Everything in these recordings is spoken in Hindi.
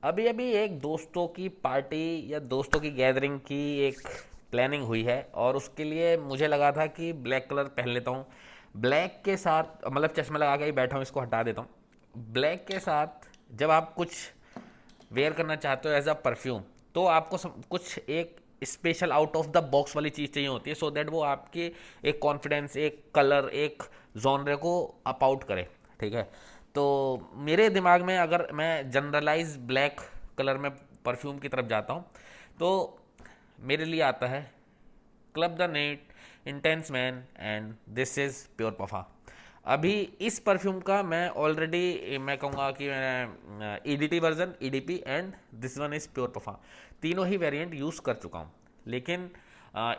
अभी अभी एक दोस्तों की पार्टी या दोस्तों की गैदरिंग की एक प्लानिंग हुई है और उसके लिए मुझे लगा था कि ब्लैक कलर पहन लेता हूँ। ब्लैक के साथ मतलब चश्मा लगा के ही बैठा हूँ, इसको हटा देता हूँ। ब्लैक के साथ जब आप कुछ वेयर करना चाहते हो एज अ परफ्यूम, तो आपको कुछ एक special out of the box वाली चीज़ चाहिए होती है, सो दैट वो आपके एक कॉन्फिडेंस, एक कलर, एक जॉनरे को अप आउट करे। ठीक है, तो मेरे दिमाग में अगर मैं जनरलाइज ब्लैक कलर में परफ्यूम की तरफ जाता हूँ, तो मेरे लिए आता है Club de Nuit, Intense Man and this is pure पफा। अभी इस परफ्यूम का मैं ऑलरेडी मैं कहूँगा कि मैं EDT version, EDP and this one is pure पफा, तीनों ही वेरिएंट यूज़ कर चुका हूँ। लेकिन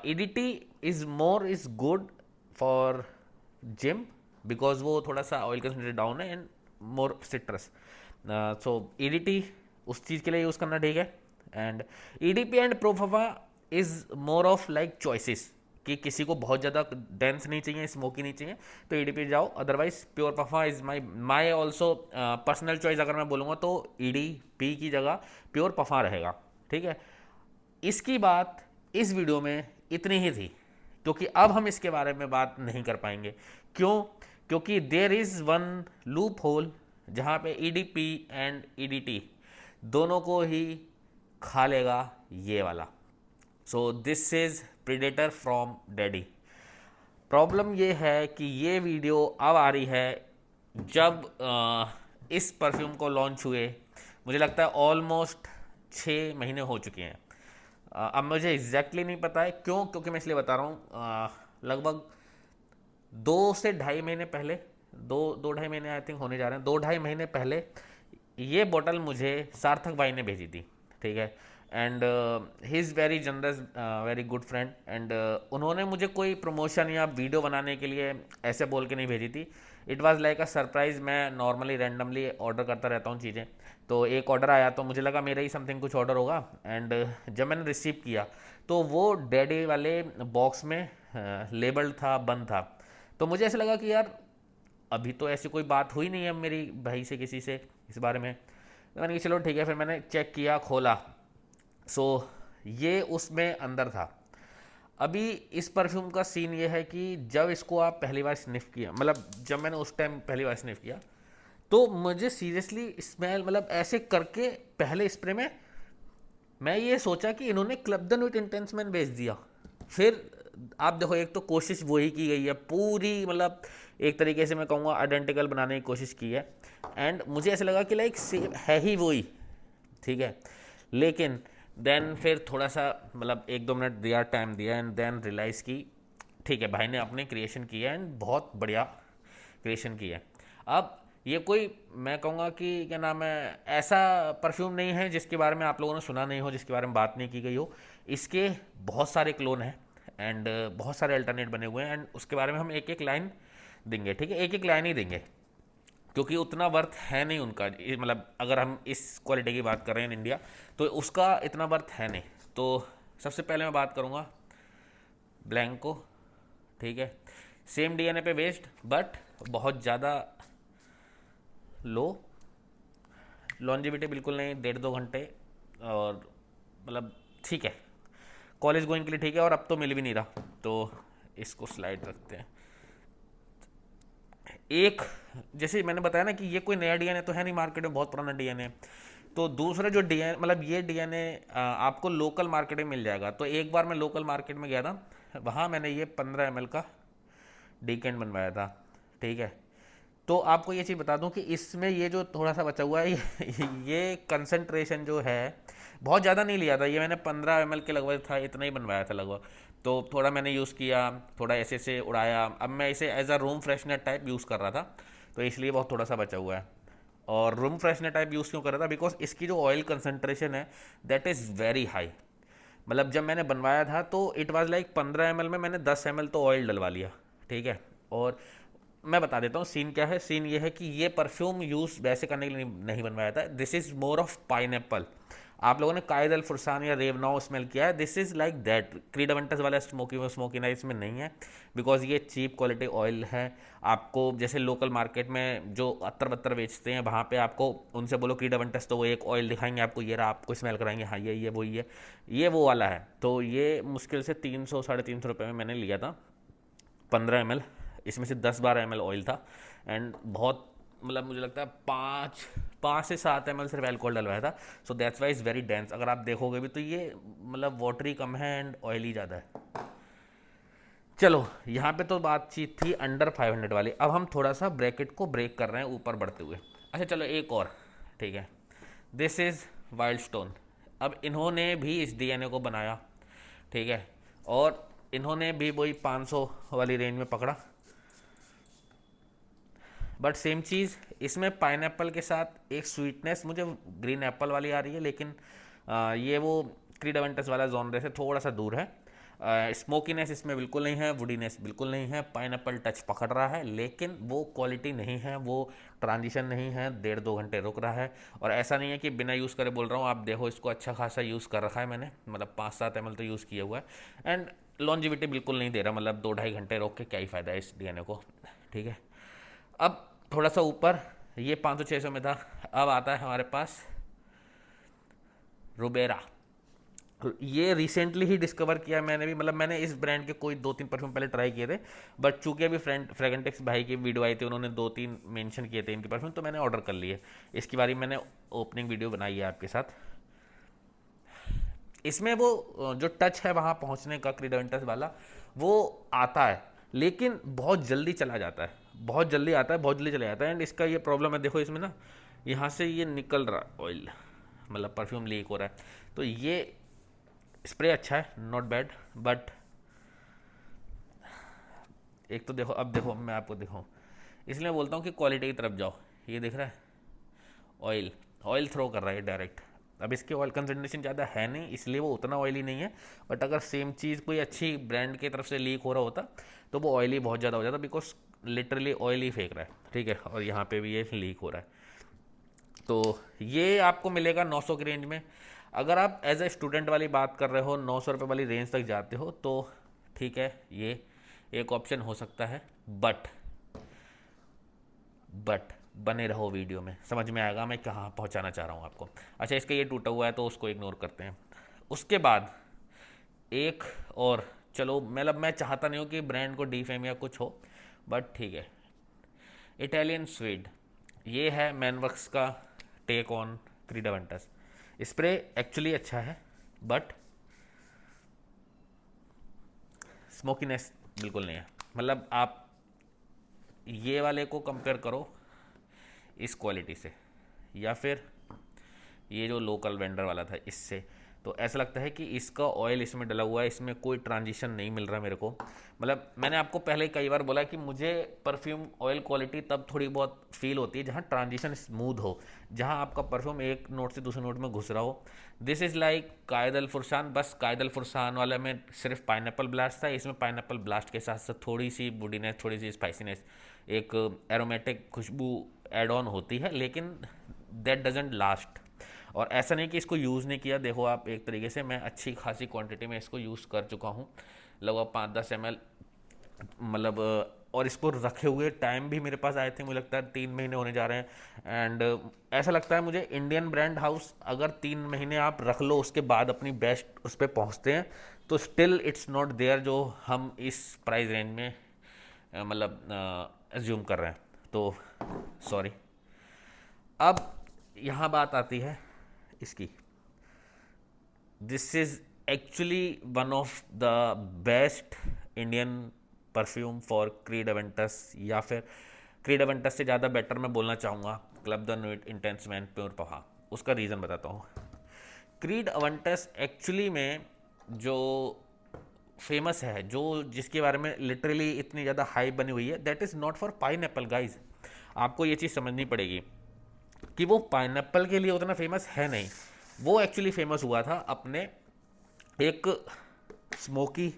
EDT is good for gym, because वो थोड़ा सा ऑयल कंसेंट्रेट डाउन है and more citrus. So EDT उस चीज़ के लिए यूज़ करना ठीक है। And EDP and pure parfum is more of like choices, कि किसी को बहुत ज़्यादा डेंस नहीं चाहिए, स्मोकी नहीं चाहिए, तो ईडीपी जाओ। अदरवाइज प्योर पफा is my my also personal choice. अगर मैं बोलूँगा तो ईडीपी की जगह प्योर पफा रहेगा। ठीक है, इसकी बात इस वीडियो में इतनी ही थी, क्योंकि अब हम इसके बारे में बात नहीं कर पाएंगे। क्यों? क्योंकि there is one loop hole जहाँ पे ईडीपी एंड ईडीटी दोनों को ही खा लेगा ये वाला। So this is predator from daddy. Problem ये है कि ये वीडियो अब आ रही है जब इस परफ्यूम को लॉन्च हुए मुझे लगता है ऑलमोस्ट 6 महीने हो चुके हैं। अब मुझे एग्जैक्टली नहीं पता है क्यों, क्योंकि मैं इसलिए बता रहा हूँ, लगभग 2 से ढाई महीने पहले, 2-2.5 महीने आई थिंक होने जा रहे हैं, 2-2.5 महीने पहले ये बोतल मुझे सार्थक भाई ने भेजी थी। ठीक है, and he is very generous, very good friend, and उन्होंने मुझे कोई प्रमोशन या वीडियो बनाने के लिए ऐसे बोल के नहीं भेजी थी। It was like a surprise. मैं नॉर्मली रैंडमली ऑर्डर करता रहता हूँ चीज़ें, तो एक ऑर्डर आया तो मुझे लगा मेरा ही समथिंग कुछ ऑर्डर होगा। एंड जब मैंने रिसीव किया तो वो डैडी वाले बॉक्स में लेबल्ड था, बंद था। तो मुझे ऐसा लगा कि यार अभी तो ऐसी कोई बात हुई नहीं है मेरी भाई से किसी से इस बारे में। तो मैंने कहा चलो ठीक है, फिर मैंने चेक किया, खोला। सो ये उसमें अंदर था। अभी इस परफ्यूम का सीन ये है कि जब इसको आप पहली बार स्निफ किया, मतलब जब मैंने उस टाइम पहली बार स्निफ किया, तो मुझे सीरियसली स्मेल, मतलब ऐसे करके पहले स्प्रे में मैं ये सोचा कि इन्होंने क्लब द न्यूट इंटेंसमैन भेज दिया। फिर आप देखो, एक तो कोशिश वही की गई है पूरी, मतलब एक तरीके से मैं कहूँगा आइडेंटिकल बनाने की कोशिश की है। एंड मुझे ऐसा लगा कि लाइक सेम है ही वही। ठीक है, लेकिन देन फिर थोड़ा सा मतलब 1-2 मिनट दिया, टाइम दिया, एंड देन रियलाइज़ की ठीक है भाई ने अपने क्रिएशन किया एंड बहुत बढ़िया क्रिएशन की है। अब ये कोई मैं कहूँगा कि क्या नाम है, ऐसा परफ्यूम नहीं है जिसके बारे में आप लोगों ने सुना नहीं हो, जिसके बारे में बात नहीं की गई हो। इसके बहुत सारे क्लोन हैं एंड बहुत सारे अल्टरनेट बने हुए हैं, एंड उसके बारे में हम एक एक लाइन देंगे। ठीक है, एक एक लाइन ही देंगे, क्योंकि उतना वर्थ है नहीं उनका। मतलब अगर हम इस क्वालिटी की बात कर रहे हैं इन इंडिया, तो उसका इतना वर्थ है नहीं। तो सबसे पहले मैं बात करूँगा ब्लैंको। ठीक है, सेम डीएनए पे बेस्ड, बट बहुत ज़्यादा लो लॉन्जिविटी, बिल्कुल नहीं, 1.5-2 घंटे। और मतलब ठीक है, कॉलेज गोइंग के लिए ठीक है, और अब तो मिल भी नहीं रहा, तो इसको स्लाइड रखते हैं। एक, जैसे मैंने बताया ना कि ये कोई नया डीएनए तो है नहीं, मार्केट में बहुत पुराना डीएनए। तो दूसरा जो डीएनए, मतलब ये डीएनए आपको लोकल मार्केट में मिल जाएगा। तो एक बार मैं लोकल मार्केट में गया था, वहाँ मैंने ये 15 ml का डीकेंट बनवाया था। ठीक है, तो आपको ये चीज़ बता दूं कि इसमें ये जो थोड़ा सा बचा हुआ है, ये कंसंट्रेशन जो है बहुत ज़्यादा नहीं लिया था। ये मैंने 15 ml के लगभग था, इतना ही बनवाया था लगभग। तो थोड़ा मैंने यूज़ किया, थोड़ा ऐसे से उड़ाया। अब मैं इसे as a room freshener type use कर रहा था, तो इसलिए बहुत थोड़ा सा बचा हुआ है। और रूम फ्रेशनर टाइप यूज़ क्यों कर रहा था? बिकॉज इसकी जो ऑयल कंसनट्रेशन है दैट इज़ वेरी हाई। मतलब जब मैंने बनवाया था तो इट वाज लाइक 15 ml में मैंने 10 ml तो ऑयल डलवा लिया। ठीक है, और मैं बता देता हूँ सीन क्या है। सीन ये है कि ये परफ्यूम यूज़ वैसे करने के लिए नहीं बनवाया था। This is more of pine. आप लोगों ने कायद अल फुरसान या रेवनाओ स्मेल किया है, this is like that. Creed Aventus वाला स्मोकीनेस इसमें नहीं है, बिकॉज ये चीप क्वालिटी ऑयल है। आपको जैसे लोकल मार्केट में जो अत्तर बत्तर बेचते हैं, वहाँ पे आपको उनसे बोलो क्रीड अवेंटस, तो वो एक ऑयल दिखाएंगे आपको, ये रहा, आपको स्मेल कराएंगे, हाँ ये वही है, ये वो वाला है। तो ये मुश्किल से 300 350 रुपये में मैंने लिया था, 15 ml, इसमें से 10-12 ml ऑयल था। एंड बहुत मतलब मुझे लगता है 5 से 7 ml सिर्फ अल्कोहल डलवाया था। So that's why is very dense. अगर आप देखोगे भी तो ये मतलब वाटरी कम है एंड ऑयली ज़्यादा है। चलो यहाँ पे तो बातचीत थी अंडर 500 वाली। अब हम थोड़ा सा ब्रैकेट को ब्रेक कर रहे हैं ऊपर बढ़ते हुए। अच्छा चलो एक और, ठीक है, दिस इज़ वाइल्ड स्टोन। अब इन्होंने भी इस डीएनए को बनाया, ठीक है, और इन्होंने भी वही 500 वाली रेंज में पकड़ा, बट सेम चीज़ इसमें पाइनएप्पल के साथ एक स्वीटनेस मुझे ग्रीन एप्पल वाली आ रही है, लेकिन ये वो क्रीड अवेंटस वाला जॉनर से थोड़ा सा दूर है। स्मोकीनेस इसमें बिल्कुल नहीं है, वुडीनेस बिल्कुल नहीं है, पाइनएप्पल टच पकड़ रहा है, लेकिन वो क्वालिटी नहीं है, वो ट्रांजिशन नहीं है, 1.5-2 घंटे रुक रहा है। और ऐसा नहीं है कि बिना यूज़ करे बोल रहा हूँ, आप देखो इसको अच्छा खासा यूज़ कर रखा है मैंने, मतलब 5-7 ml तो यूज़ किया हुआ है। एंड लॉन्जिविटी बिल्कुल नहीं दे रहा, मतलब 2-2.5 घंटे रोक के क्या ही फ़ायदा है इस डीएनए को, ठीक है। अब थोड़ा सा ऊपर, ये 500-600 में था, अब आता है हमारे पास रुबेरा। ये रिसेंटली ही डिस्कवर किया मैंने भी, मतलब मैंने इस ब्रांड के कोई 2-3 परफ्यूम पहले ट्राई किए थे, बट चूंकि अभी फ्रेगेंटेक्स भाई की वीडियो आई थी, उन्होंने 2-3 मेंशन किए थे इनके परफ्यूम, तो मैंने ऑर्डर कर लिए। इसकी बारी मैंने ओपनिंग वीडियो बनाई है आपके साथ। इसमें वो जो टच है वहाँ पहुँचने का क्रीड अवेंटस वाला, वो आता है, लेकिन बहुत जल्दी चला जाता है, बहुत जल्दी आता है, बहुत जल्दी चला जाता है। एंड इसका ये प्रॉब्लम है, देखो इसमें ना यहाँ से ये निकल रहा ऑयल, मतलब परफ्यूम लीक हो रहा है। तो ये स्प्रे अच्छा है, नॉट बैड, बट एक तो देखो, अब देखो मैं आपको दिखाऊँ, इसलिए बोलता हूँ कि क्वालिटी की तरफ जाओ। ये दिख रहा है ऑयल, ऑयल थ्रो कर रहा है डायरेक्ट। अब इसके ऑयल कंसनट्रेशन ज़्यादा है नहीं, इसलिए वो उतना ऑयली नहीं है, बट अगर सेम चीज़ कोई अच्छी ब्रांड की तरफ से लीक हो रहा होता तो वो ऑयली बहुत ज़्यादा हो जाता, बिकॉज लिटरली ऑयल ही फेंक रहा है, ठीक है, और यहाँ पे भी ये लीक हो रहा है। तो ये आपको मिलेगा 900 की रेंज में। अगर आप एज ए स्टूडेंट वाली बात कर रहे हो, 900 रुपये वाली रेंज तक जाते हो, तो ठीक है, ये एक ऑप्शन हो सकता है, बट बने रहो वीडियो में, समझ में आएगा मैं कहाँ पहुँचाना चाह रहा हूँ आपको। अच्छा, इसका ये टूटा हुआ है तो उसको इग्नोर करते हैं। उसके बाद एक और, चलो मतलब मैं चाहता नहीं हूँ कि ब्रांड को डीफेम या कुछ हो, बट ठीक है, इटालियन स्वीड, ये है मैनवर्क्स का take on Creed Aventus. Spray actually अच्छा है, बट स्मोकीनेस बिल्कुल नहीं है। मतलब आप ये वाले को कंपेयर करो इस क्वालिटी से, या फिर ये जो लोकल वेंडर वाला था इससे, तो ऐसा लगता है कि इसका ऑयल इसमें डला हुआ है, इसमें कोई ट्रांजिशन नहीं मिल रहा मेरे को। मतलब मैंने आपको पहले कई बार बोला कि मुझे परफ्यूम ऑयल क्वालिटी तब थोड़ी बहुत फील होती है जहाँ ट्रांजिशन स्मूथ हो, जहाँ आपका परफ्यूम एक नोट से दूसरे नोट में घुस रहा हो। दिस इज़ लाइक कायद अल फुरसान, बस कायद अल फुरसान वाले में सिर्फ पाइनएप्पल ब्लास्ट था, इसमें पाइनएप्पल ब्लास्ट के साथ साथ थोड़ी सी वुडीनेस, थोड़ी सी स्पाइसीनेस, एक एरोमेटिक खुशबू एड ऑन होती है, लेकिन दैट डजेंट लास्ट। और ऐसा नहीं कि इसको यूज़ नहीं किया, देखो आप एक तरीके से मैं अच्छी खासी क्वांटिटी में इसको यूज़ कर चुका हूँ, लगभग 5-10 ml, मतलब और इसको रखे हुए टाइम भी मेरे पास आए थे, मुझे लगता है 3 महीने होने जा रहे हैं। एंड ऐसा लगता है मुझे इंडियन ब्रांड हाउस अगर 3 महीने आप रख लो उसके बाद अपनी बेस्ट उस पर पहुँचते हैं, तो स्टिल इट्स नॉट देयर जो हम इस प्राइस रेंज में मतलब एज्यूम कर रहे हैं, तो सॉरी। अब यहाँ बात आती है इसकी, this is actually one of the best Indian perfume for Creed Aventus, या फिर क्रीड अवेंटस से ज़्यादा बेटर मैं बोलना चाहूँगा Club de Nuit Intense Man pure पहा। उसका रीज़न बताता हूँ। क्रीड अवेंटस एक्चुअली में जो फेमस है, जो जिसके बारे में लिटरली इतनी ज़्यादा हाइप बनी हुई है, that is not for pineapple guys. आपको ये चीज़ समझनी पड़ेगी कि वो पाइनएप्पल के लिए उतना फेमस है नहीं। वो एक्चुअली फेमस हुआ था अपने एक smoky,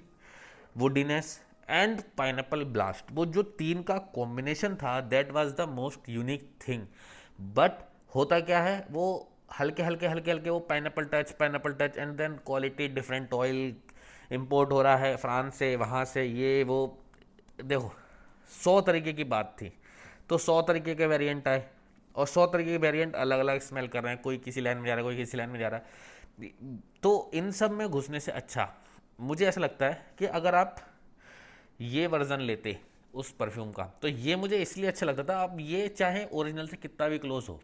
woodiness and pineapple blast, वो जो तीन का कॉम्बिनेशन था, that was the most unique thing. But होता क्या है, वो हल्के हल्के वो pineapple touch and then quality different oil import हो रहा है फ्रांस से, वहाँ से, ये वो, देखो 100 तरीके की बात थी। तो 100 तरीके के वेरिएंट आए और 100 तरीके के वेरिएंट अलग अलग स्मेल कर रहे हैं, कोई किसी लाइन में जा रहा है, कोई किसी लाइन में जा रहा है। तो इन सब में घुसने से अच्छा मुझे ऐसा लगता है कि अगर आप ये वर्जन लेते उस परफ्यूम का, तो ये मुझे इसलिए अच्छा लगता था। अब ये चाहे ओरिजिनल से कितना भी क्लोज हो,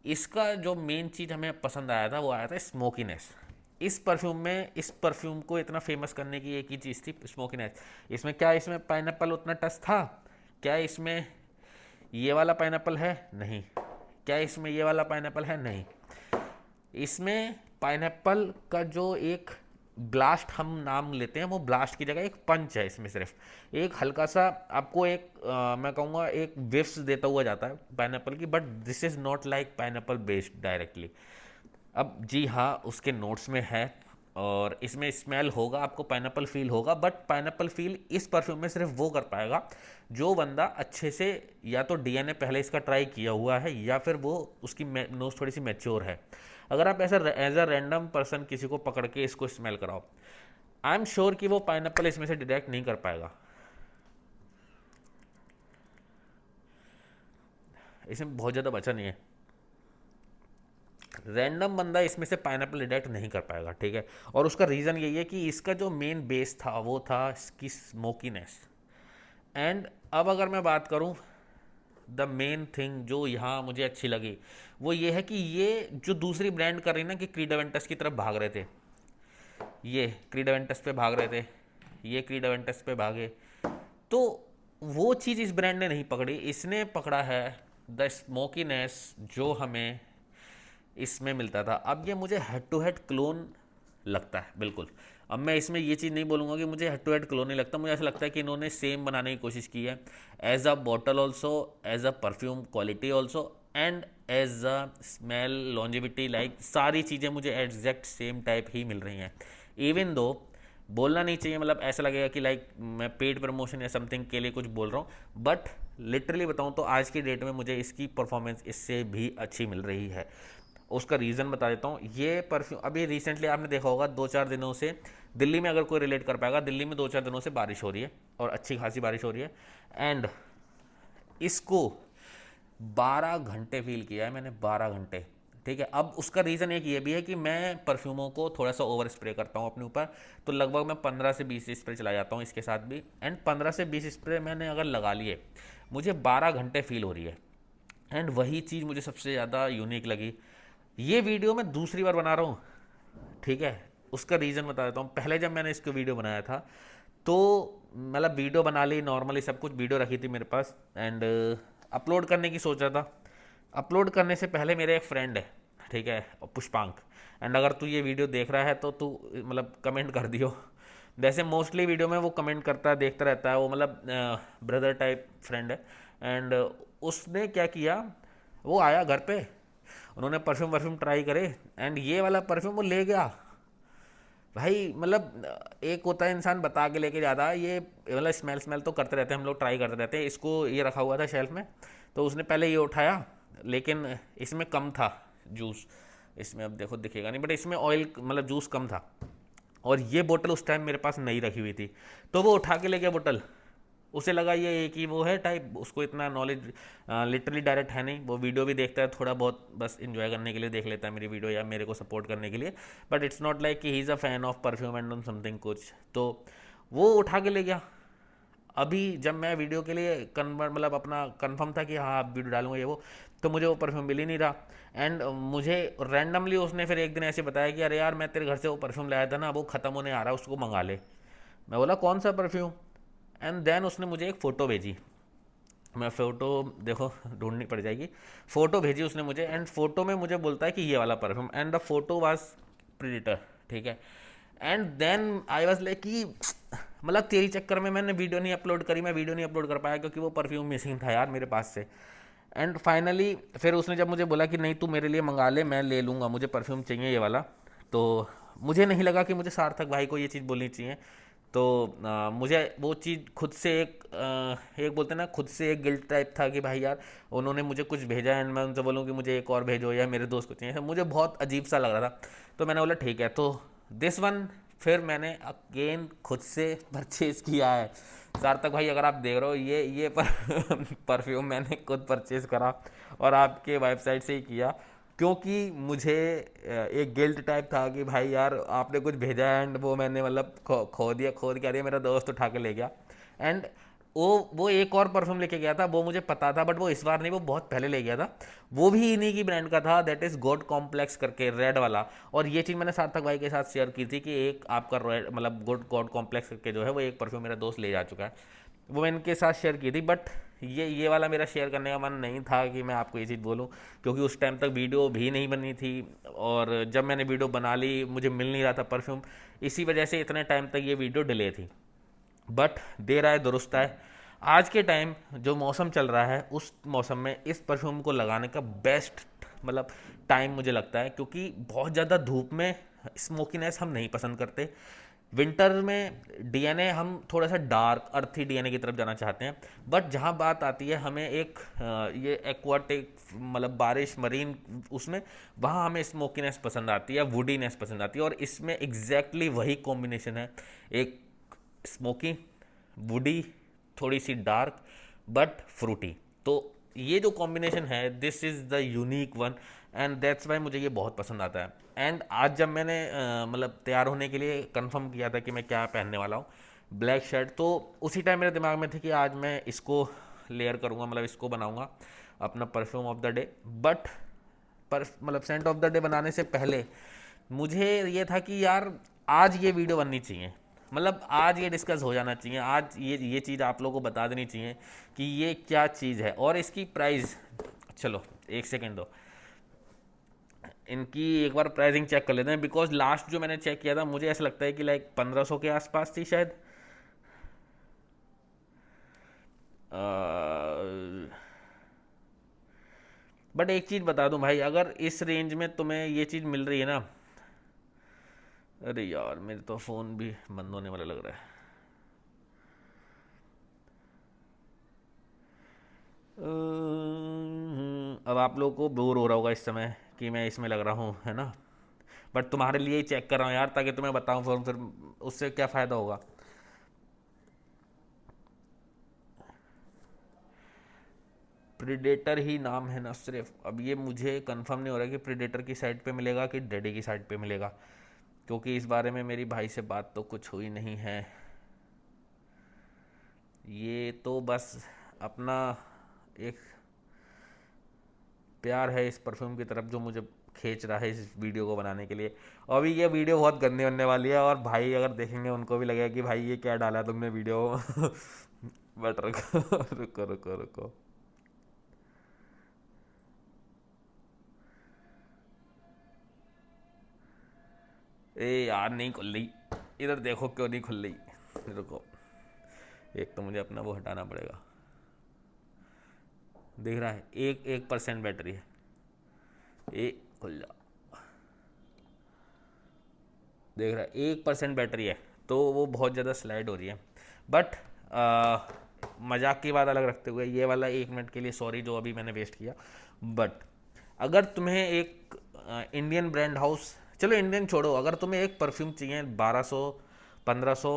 इसका जो मेन चीज़ हमें पसंद आया था वो आया था स्मोकीनेस। इस परफ्यूम में, इस परफ्यूम को इतना फेमस करने की एक ही चीज़ थी, स्मोकीनेस। इसमें क्या, इसमें पाइनएप्पल उतना टच था क्या? इसमें ये वाला पाइनएप्पल है? नहीं। क्या इसमें ये वाला पाइनएप्पल है? नहीं। इसमें पाइनएप्पल का जो एक ब्लास्ट हम नाम लेते हैं, वो ब्लास्ट की जगह एक पंच है। इसमें सिर्फ एक हल्का सा आपको एक मैं कहूँगा एक विफ्स देता हुआ जाता है पाइनएप्पल की, but this is not like pineapple based directly. अब जी हाँ, उसके नोट्स में है और इसमें स्मेल होगा, आपको पाइनएप्पल फील होगा, बट पाइनएप्पल फील इस परफ्यूम में सिर्फ वो कर पाएगा जो बंदा अच्छे से या तो डीएनए पहले इसका ट्राई किया हुआ है या फिर वो उसकी नोज थोड़ी सी मैच्योर है। अगर आप ऐसा एज अ रैंडम पर्सन किसी को पकड़ के इसको स्मेल कराओ, आई एम श्योर कि वो पाइनएप्पल इसमें से डिटेक्ट नहीं कर पाएगा। इसमें बहुत ज़्यादा बचा नहीं है, रैंडम बंदा इसमें से पाइनएप्पल डिटेक्ट नहीं कर पाएगा, ठीक है। और उसका रीज़न यही है कि इसका जो मेन बेस था वो था इसकी स्मोकीनेस। एंड अब अगर मैं बात करूं, द मेन थिंग जो यहाँ मुझे अच्छी लगी वो ये है कि ये जो दूसरी ब्रांड कर रही ना कि क्रीडावेंटस की तरफ भाग रहे थे, ये क्रीडावेंटस पे भाग रहे थे, ये क्रीडावेंटस पे भागे, तो वो चीज़ इस ब्रांड ने नहीं पकड़ी। इसने पकड़ा है द स्मोकीनेस जो हमें इसमें मिलता था। अब ये मुझे हेड टू हेड क्लोन लगता है बिल्कुल। अब मैं इसमें ये चीज़ नहीं बोलूँगा कि मुझे हेड टू हेड क्लोन नहीं लगता, मुझे ऐसा लगता है कि इन्होंने सेम बनाने की कोशिश की है, as a bottle also, as a perfume quality also, and as a smell longevity, like सारी चीज़ें मुझे एग्जैक्ट सेम टाइप ही मिल रही हैं। इवन दो बोलना नहीं चाहिए, मतलब ऐसा लगेगा कि लाइक मैं पेड प्रमोशन या समथिंग के लिए कुछ बोल रहा हूँ, बट लिटरली बताऊँ तो आज की डेट में मुझे इसकी परफॉर्मेंस इससे भी अच्छी मिल रही है। उसका रीज़न बता देता हूँ। ये परफ्यूम अभी रिसेंटली आपने देखा होगा 2-4 दिनों से दिल्ली में, अगर कोई रिलेट कर पाएगा, दिल्ली में 2-4 दिनों से बारिश हो रही है और अच्छी खासी बारिश हो रही है। एंड इसको 12 घंटे फील किया है मैंने, 12 घंटे, ठीक है। अब उसका रीज़न एक ये भी है कि मैं परफ्यूमों को थोड़ा सा ओवर स्प्रे करता हूँ अपने ऊपर, तो लगभग मैं 15 से 20 स्प्रे चला जाता हूँ इसके साथ भी। एंड 15 से 20 स्प्रे मैंने अगर लगा लिए, मुझे 12 घंटे फील हो रही है। एंड वही चीज़ मुझे सबसे ज़्यादा यूनिक लगी। ये वीडियो मैं दूसरी बार बना रहा हूँ, ठीक है। उसका रीज़न बता देता हूँ। पहले जब मैंने इसको वीडियो बनाया था तो मतलब वीडियो बना ली नॉर्मली, सब कुछ वीडियो रखी थी मेरे पास, एंड अपलोड करने की सोच रहा था। अपलोड करने से पहले मेरे एक फ्रेंड है, ठीक है, पुष्पांक, एंड अगर तू ये वीडियो देख रहा है तो तू मतलब कमेंट कर दियो। वैसे मोस्टली वीडियो में वो कमेंट करता है, देखता रहता है, वो मतलब ब्रदर टाइप फ्रेंड है। एंड उसने क्या किया, वो आया घर पे, उन्होंने परफ्यूम वर्फ्यूम ट्राई करे, एंड ये वाला परफ्यूम वो ले गया भाई। मतलब एक होता है इंसान बता के लेके जाता है, ये मतलब स्मेल स्मेल तो करते रहते हैं हम लोग, ट्राई करते रहते हैं। इसको ये रखा हुआ था शेल्फ में, तो उसने पहले ये उठाया, लेकिन इसमें कम था जूस, इसमें अब देखो दिखेगा नहीं, बट इसमें ऑयल मतलब जूस कम था, और ये बोतल उस टाइम मेरे पास नहीं रखी हुई थी, तो वो उठा के ले गया बोतल। उसे लगा ये एक ही वो है टाइप, उसको इतना नॉलेज लिटरली डायरेक्ट है नहीं। वो वीडियो भी देखता है थोड़ा बहुत, बस इन्जॉय करने के लिए देख लेता है मेरी वीडियो या मेरे को सपोर्ट करने के लिए, बट इट्स नॉट लाइक कि he is a fan of perfume and something कुछ। तो वो उठा के ले गया। अभी जब मैं वीडियो के लिए कन्वर्ट मतलब अपना कंफर्म था कि हाँ आप वीडियो डालूंगा ये वो, तो मुझे वो परफ्यूम मिल ही नहीं रहा। एंड मुझे रैंडमली उसने फिर एक दिन ऐसे बताया कि अरे यार मैं तेरे घर से वो परफ्यूम लाया था ना, वो ख़त्म होने आ रहा है, उसको मंगा ले। मैं बोला कौन सा परफ्यूम? एंड देन उसने मुझे एक फ़ोटो भेजी, मैं फ़ोटो देखो ढूंढनी पड़ जाएगी, फ़ोटो भेजी उसने मुझे, एंड फोटो में मुझे बोलता है कि ये वाला perfume, and the photo was predator, ठीक है। And then I was like कि मतलब तेरी चक्कर में मैंने वीडियो नहीं अपलोड करी, मैं वीडियो नहीं अपलोड कर पाया क्योंकि वो परफ्यूम मिसिंग था यार मेरे पास से। एंड फाइनली फिर उसने जब मुझे बोला कि नहीं तू मेरे लिए मंगा ले, मैं ले लूँगा, मुझे परफ्यूम चाहिए ये वाला, तो मुझे नहीं लगा कि मुझे सार्थक भाई को ये चीज़ बोलनी चाहिए। तो मुझे वो चीज़ खुद से एक बोलते हैं ना, खुद से एक गिल्ट टाइप था कि भाई यार उन्होंने मुझे कुछ भेजा एंड मैं उनसे बोलूँ कि मुझे एक और भेजो या मेरे दोस्त को चाहिए, मुझे बहुत अजीब सा लग रहा था। तो मैंने बोला ठीक है, तो दिस वन फिर मैंने अगेन खुद से परचेज़ किया है। सार्थक भाई अगर आप देख रहे हो ये परफ्यूम मैंने खुद परचेज़ करा और आपके वेबसाइट से ही किया, क्योंकि मुझे एक गिल्ट टाइप था कि भाई यार आपने कुछ भेजा है एंड वो मैंने मतलब खो दिया मेरा दोस्त उठा के ले गया। एंड वो एक और परफ्यूम लेके गया था, वो मुझे पता था बट वो इस बार नहीं, वो बहुत पहले ले गया था। वो भी इन्हीं की ब्रांड का था, दैट इज़ गॉड कॉम्प्लेक्स करके, रेड वाला। और ये चीज़ मैंने सार्थक भाई के साथ शेयर की थी कि एक आपका मतलब गॉड कॉम्प्लेक्स करके जो है वो एक परफ्यूम मेरा दोस्त ले जा चुका है, वो मैं इनके साथ शेयर की थी। बट ये वाला मेरा शेयर करने का मन नहीं था कि मैं आपको ये चीज़ बोलूँ, क्योंकि उस टाइम तक वीडियो भी नहीं बनी थी और जब मैंने वीडियो बना ली मुझे मिल नहीं रहा था परफ्यूम, इसी वजह से इतने टाइम तक ये वीडियो डिले थी। बट देर आए दुरुस्त आए, आज के टाइम जो मौसम चल रहा है उस मौसम में इस परफ्यूम को लगाने का बेस्ट मतलब टाइम मुझे लगता है, क्योंकि बहुत ज़्यादा धूप में स्मोकीनेस हम नहीं पसंद करते। विंटर में डीएनए हम थोड़ा सा डार्क अर्थी डीएनए की तरफ जाना चाहते हैं। बट जहाँ बात आती है हमें एक ये एक्वाटिक मतलब बारिश मरीन, उसमें वहाँ हमें स्मोकीनेस पसंद आती है, वुडीनेस पसंद आती है, और इसमें एग्जैक्टली वही कॉम्बिनेशन है, एक स्मोकी, वुडी, थोड़ी सी डार्क बट फ्रूटी। तो ये जो कॉम्बिनेशन है this is the unique one and that's why मुझे ये बहुत पसंद आता है। एंड आज जब मैंने मतलब तैयार होने के लिए कंफर्म किया था कि मैं क्या पहनने वाला हूँ, ब्लैक शर्ट, तो उसी टाइम मेरे दिमाग में थी कि आज मैं इसको लेयर करूँगा, मतलब इसको बनाऊँगा अपना perfume of the day. But पर मतलब सेंट ऑफ द डे बनाने से पहले मुझे ये था कि यार आज ये वीडियो बननी चाहिए, मतलब आज ये डिस्कस हो जाना चाहिए, आज ये चीज़ आप लोगों को बता देनी चाहिए कि ये क्या चीज़ है और इसकी प्राइस। चलो एक सेकेंड दो, इनकी एक बार प्राइसिंग चेक कर लेते हैं, बिकॉज लास्ट जो मैंने चेक किया था मुझे ऐसा लगता है कि लाइक 1500 के आसपास थी शायद। बट एक चीज़ बता दूं भाई, अगर इस रेंज में तुम्हें ये चीज़ मिल रही है ना, अरे यार मेरे तो फ़ोन भी बंद होने वाला लग रहा है। अब आप लोगों को बोर हो रहा होगा इस समय कि मैं इसमें लग रहा हूँ, है ना। बट तुम्हारे लिए ही चेक कर रहा हूँ यार, ताकि तुम्हें बताऊँ फिर उससे क्या फ़ायदा होगा। प्रीडेटर ही नाम है ना सिर्फ, अब ये मुझे कंफर्म नहीं हो रहा कि प्रीडेटर की साइट पे मिलेगा कि डैडी की साइट पे मिलेगा, क्योंकि इस बारे में मेरी भाई से बात तो कुछ हुई नहीं है। ये तो बस अपना एक प्यार है इस परफ्यूम की तरफ जो मुझे खींच रहा है इस वीडियो को बनाने के लिए। और अभी ये वीडियो बहुत गंदी बनने वाली है और भाई अगर देखेंगे उनको भी लगेगा कि भाई ये क्या डाला तुमने वीडियो। बट रुको रुको रुको रुको, ए यार नहीं खुल रही, इधर देखो क्यों नहीं खुल रही, रुको, एक तो मुझे अपना वो हटाना पड़ेगा। दिख रहा है 1% बैटरी है, ए खुल जा, देख रहा है 1% बैटरी है, तो वो बहुत ज़्यादा स्लाइड हो रही है। बट मजाक की बात अलग रखते हुए ये वाला 1 मिनट के लिए सॉरी जो अभी मैंने वेस्ट किया। बट अगर तुम्हें एक इंडियन ब्रांड हाउस, चलो इंडियन छोड़ो, अगर तुम्हें एक परफ्यूम चाहिए 1200 1500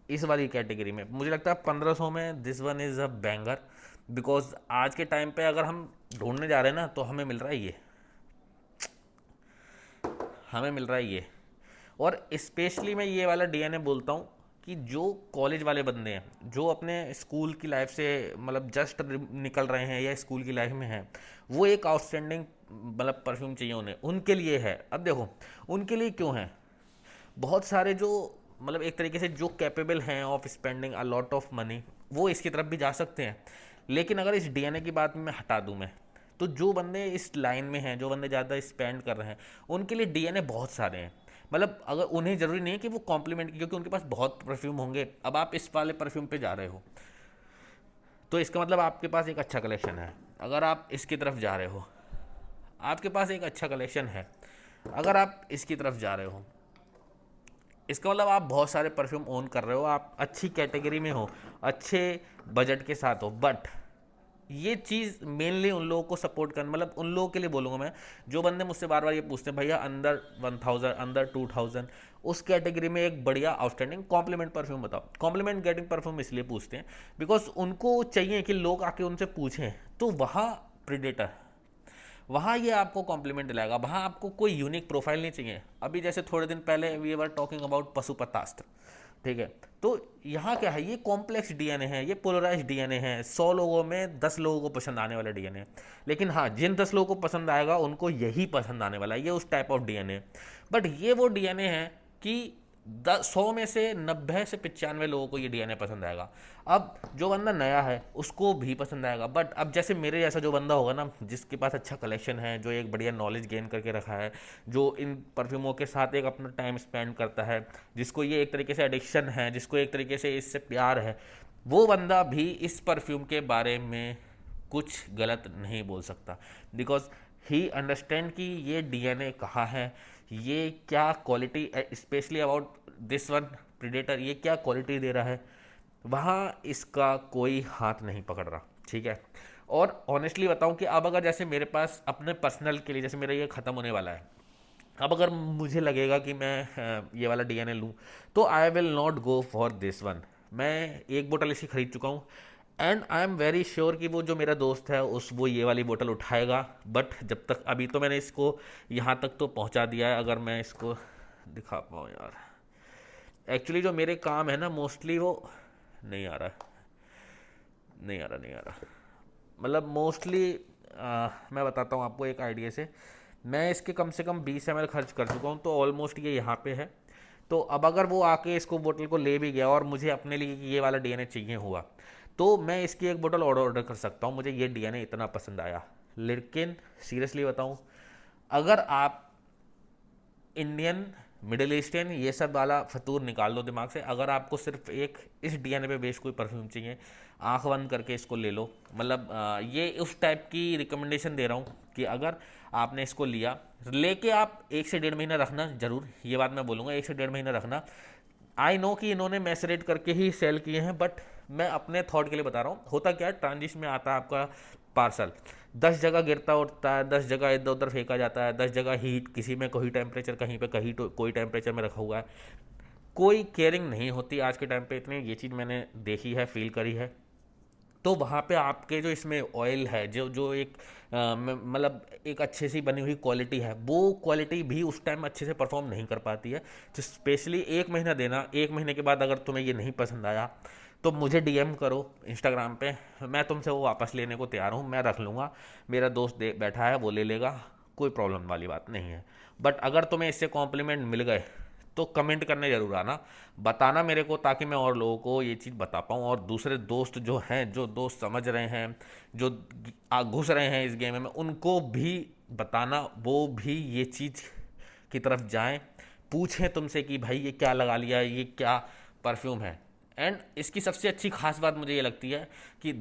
इस वाली कैटेगरी में, मुझे लगता है 1500 में this one is a banger. Because आज के टाइम पे अगर हम ढूंढने जा रहे हैं ना तो हमें मिल रहा है ये, हमें मिल रहा है ये। और स्पेशली मैं ये वाला डीएनए बोलता हूँ कि जो कॉलेज वाले बंदे हैं जो अपने स्कूल की लाइफ से मतलब जस्ट निकल रहे हैं या स्कूल की लाइफ में हैं, वो एक आउटस्टैंडिंग मतलब परफ्यूम चाहिए उन्हें, उनके लिए है। अब देखो उनके लिए क्यों है, बहुत सारे जो मतलब एक तरीके से जो कैपेबल हैं of spending a lot of money, वो इसकी तरफ भी जा सकते हैं। लेकिन अगर इस डीएनए की बात मैं हटा दूं मैं, तो जो बंदे इस लाइन में हैं, जो बंदे ज़्यादा स्पेंड कर रहे हैं, उनके लिए डीएनए बहुत सारे हैं। मतलब अगर उन्हें ज़रूरी नहीं है कि वो कॉम्प्लीमेंट, क्योंकि उनके पास बहुत परफ्यूम होंगे। अब आप इस वाले परफ्यूम पे जा रहे हो तो इसका मतलब आपके पास एक अच्छा कलेक्शन है। अगर आप इसकी तरफ जा रहे हो आपके पास एक अच्छा कलेक्शन है। अगर आप इसकी तरफ जा रहे हो इसका मतलब आप बहुत सारे परफ्यूम ओन कर रहे हो, आप अच्छी कैटेगरी में हो, अच्छे बजट के साथ हो, बट ये चीज़ मेनली उन लोगों को सपोर्ट कर, मतलब उन लोगों के लिए बोलूँगा मैं, जो बंदे मुझसे बार बार ये पूछते हैं भैया अंदर 1000, अंदर 2000, उस कैटेगरी में एक बढ़िया आउटस्टैंडिंग कॉम्प्लीमेंट परफ्यूम बताओ। कॉम्प्लीमेंट गेटिंग परफ्यूम इसलिए पूछते हैं बिकॉज उनको चाहिए कि लोग आके उनसे पूछें, तो वहाँ प्रीडेटर, वहाँ ये आपको कॉम्प्लीमेंट दिलाएगा, वहाँ आपको कोई यूनिक प्रोफाइल नहीं चाहिए। अभी जैसे थोड़े दिन पहले we were talking about Pashupatastra, ठीक है, तो यहाँ क्या है, ये कॉम्प्लेक्स डीएनए है, ये पोलराइज डीएनए है, 100 लोगों में 10 लोगों को पसंद आने वाला डीएनए। लेकिन हाँ, जिन 10 लोगों को पसंद आएगा उनको यही पसंद आने वाला है, ये उस टाइप ऑफ डीएनए। बट ये वो डीएनए है कि 100 में से 90 से 95 लोगों को ये डीएनए पसंद आएगा। अब जो बंदा नया है उसको भी पसंद आएगा, बट अब जैसे मेरे जैसा जो बंदा होगा ना, जिसके पास अच्छा कलेक्शन है, जो एक बढ़िया नॉलेज गेन करके रखा है, जो इन परफ्यूमों के साथ एक अपना टाइम स्पेंड करता है, जिसको ये एक तरीके से एडिक्शन है, जिसको एक तरीके से इससे प्यार है, वो बंदा भी इस परफ्यूम के बारे में कुछ गलत नहीं बोल सकता। बिकॉज ही अंडरस्टैंड कि ये डीएनए कहाँ है, ये क्या quality, specially about this one predator, ये क्या क्वालिटी दे रहा है, वहाँ इसका कोई हाथ नहीं पकड़ रहा, ठीक है। और ऑनेस्टली बताऊँ कि अब अगर जैसे मेरे पास अपने पर्सनल के लिए, जैसे मेरा ये ख़त्म होने वाला है, अब अगर मुझे लगेगा कि मैं ये वाला डीएनए लूँ, तो I will not go for this one. मैं एक बोतल इसकी खरीद चुका हूँ, and I am very sure कि वो जो मेरा दोस्त है उस वो ये वाली बोतल उठाएगा। बट जब तक, अभी तो मैंने इसको यहाँ तक तो पहुँचा दिया है, अगर मैं इसको दिखा पाऊँ यार, एक्चुअली जो मेरे काम है ना मोस्टली वो, नहीं आ रहा, नहीं आ रहा, मतलब मोस्टली, मैं बताता हूँ आपको एक आइडिया से, मैं इसके कम से कम 20 ml खर्च कर चुका हूँ, तो ऑलमोस्ट ये यहाँ पे है। तो अब अगर वो आके इसको बोतल को ले भी गया और मुझे अपने लिए ये वाला डीएनए चाहिए हुआ, तो मैं इसकी एक बोतल और ऑर्डर कर सकता हूँ, मुझे ये डीएनए इतना पसंद आया। लेकिन सीरियसली बताऊँ, अगर आप इंडियन, मिडिल ईस्टर्न, ये सब वाला फतूर निकाल दो दिमाग से, अगर आपको सिर्फ एक इस डीएनए पे बेस्ड कोई परफ्यूम चाहिए, आंख बंद करके इसको ले लो। मतलब ये उस टाइप की रिकमेंडेशन दे रहा हूँ कि अगर आपने इसको लिया, लेके आप 1 से 1.5 महीना रखना जरूर, ये बात मैं बोलूँगा, 1 से 1.5 महीना रखना। आई नो कि इन्होंने मैसरेट करके ही सेल किए हैं, बट मैं अपने थॉट के लिए बता रहा हूँ। होता क्या है, ट्रांजिशन में आता है आपका पार्सल, 10 जगह गिरता उठता है, 10 जगह इधर उधर फेंका जाता है, 10 जगह हीट, किसी में कोई टेम्परेचर, कहीं पे कहीं तो कोई टेम्परेचर में रखा हुआ है, कोई केयरिंग नहीं होती आज के टाइम पे इतनी। ये चीज़ मैंने देखी है, फील करी है। तो वहाँ पे आपके जो इसमें ऑयल है, जो जो एक मतलब एक अच्छे सी बनी हुई क्वालिटी है, वो क्वालिटी भी उस टाइम अच्छे से परफॉर्म नहीं कर पाती है। तो स्पेशली 1 महीना देना, 1 महीने के बाद अगर तुम्हें ये नहीं पसंद आया तो मुझे डीएम करो इंस्टाग्राम पे, मैं तुमसे वो वापस लेने को तैयार हूँ, मैं रख लूँगा, मेरा दोस्त बैठा है वो ले लेगा, कोई प्रॉब्लम वाली बात नहीं है। बट अगर तुम्हें इससे कॉम्प्लीमेंट मिल गए तो कमेंट करने ज़रूर आना, बताना मेरे को, ताकि मैं और लोगों को ये चीज़ बता पाऊँ, और दूसरे दोस्त जो हैं, जो दोस्त समझ रहे हैं, जो घुस रहे हैं इस गेम में, उनको भी बताना, वो भी ये चीज़ की तरफ जाएं, पूछें तुमसे कि भाई ये क्या लगा लिया, ये क्या परफ्यूम है। एंड इसकी सबसे अच्छी खास बात मुझे ये लगती है कि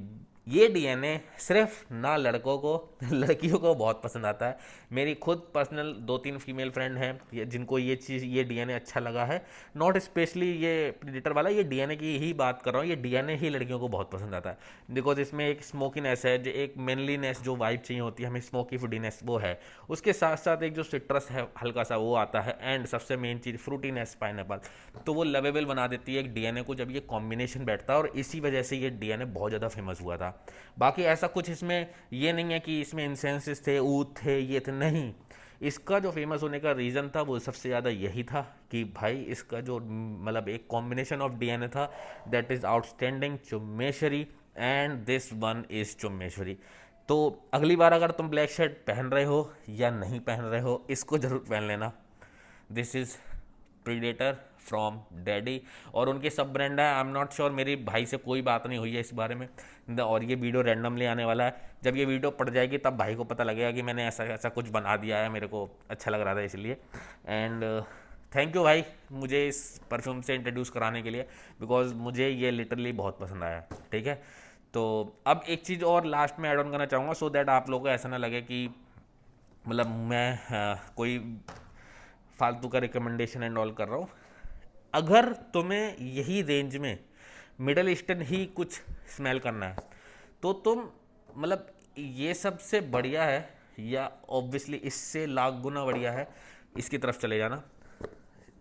ये डीएनए सिर्फ ना लड़कों को लड़कियों को बहुत पसंद आता है। मेरी खुद पर्सनल 2-3 फीमेल फ्रेंड हैं जिनको ये चीज़, ये डीएनए अच्छा लगा है। नॉट स्पेशली ये प्रीडेटर वाला, ये डीएनए की ही बात कर रहा हूँ, ये डीएनए ही लड़कियों को बहुत पसंद आता है। बिकॉज इसमें एक स्मोकीनेस है, जो एक मैनलीनेस जो वाइब चाहिए होती है हमें, स्मोकी फूडीनेस वो है, उसके साथ साथ एक जो सिट्रस है हल्का सा वो आता है, एंड सबसे मेन चीज़ फ्रूटीनेस पाइनएप्पल, तो वो लवेबल बना देती है एक डीएनए को जब ये कॉम्बिनेशन बैठता है, और इसी वजह से ये डीएनए बहुत ज़्यादा फेमस हुआ था। बाकी ऐसा कुछ इसमें ये नहीं है कि इसमें इंसेंसेस थे, ऊद थे, ये थे, नहीं। इसका जो फेमस होने का रीज़न था वो सबसे ज़्यादा यही था कि भाई इसका जो मतलब एक कॉम्बिनेशन ऑफ डीएनए था, दैट इज़ आउटस्टैंडिंग, चुम्मेश्वरी, एंड दिस वन इज़ चुम्मेश्वरी। तो अगली बार अगर तुम ब्लैक शर्ट पहन रहे हो या नहीं पहन रहे हो, इसको ज़रूर पहन लेना। This is predator from daddy, और उनके सब ब्रांड है। आई एम नॉट श्योर, मेरी भाई से कोई बात नहीं हुई है इस बारे में, और ये वीडियो रैंडमली आने वाला है। जब ये वीडियो पड़ जाएगी तब भाई को पता लगेगा कि मैंने ऐसा ऐसा कुछ बना दिया है, मेरे को अच्छा लग रहा था इसलिए। एंड थैंक यू भाई मुझे इस परफ्यूम से इंट्रोड्यूस कराने के लिए, बिकॉज मुझे ये लिटरली बहुत पसंद आया, ठीक है। तो अब एक चीज़ और लास्ट में ऐड ऑन करना चाहूँगा, सो दैट आप लोगों को ऐसा ना लगे कि मतलब मैं कोई फालतू का रिकमेंडेशन एंड ऑल कर रहा हूँ। अगर तुम्हें यही रेंज में मिडल ईस्टर्न ही कुछ स्मेल करना है तो तुम मतलब ये सबसे बढ़िया है, या ऑब्वियसली इससे लाख गुना बढ़िया है इसकी तरफ चले जाना।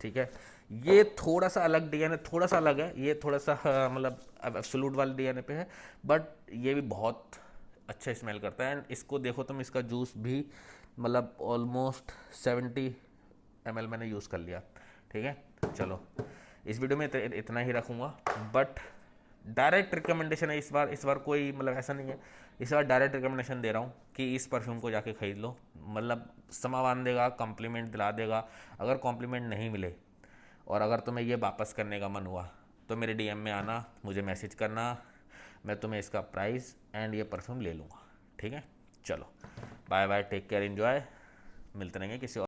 ठीक है, ये थोड़ा सा अलग डीएनए, थोड़ा सा अलग है, ये थोड़ा सा मतलब एब्सोल्यूट वाले डीएनए पे है, बट ये भी बहुत अच्छा स्मेल करता है। एंड इसको देखो तुम, इसका जूस भी मतलब ऑलमोस्ट 70 ml मैंने यूज़ कर लिया। ठीक है, चलो इस वीडियो में इतना ही रखूँगा, बट डायरेक्ट रिकमेंडेशन है इस बार कोई मतलब ऐसा नहीं है, इस बार डायरेक्ट रिकमेंडेशन दे रहा हूँ कि इस परफ्यूम को जाके खरीद लो। मतलब समा बांध देगा, कॉम्प्लीमेंट दिला देगा। अगर कॉम्प्लीमेंट नहीं मिले और अगर तुम्हें ये वापस करने का मन हुआ तो मेरे डीएम में आना, मुझे मैसेज करना, मैं तुम्हें इसका प्राइस एंड ये परफ्यूम ले लूँगा। ठीक है, चलो bye bye, take care, enjoy, मिलते रहेंगे किसी और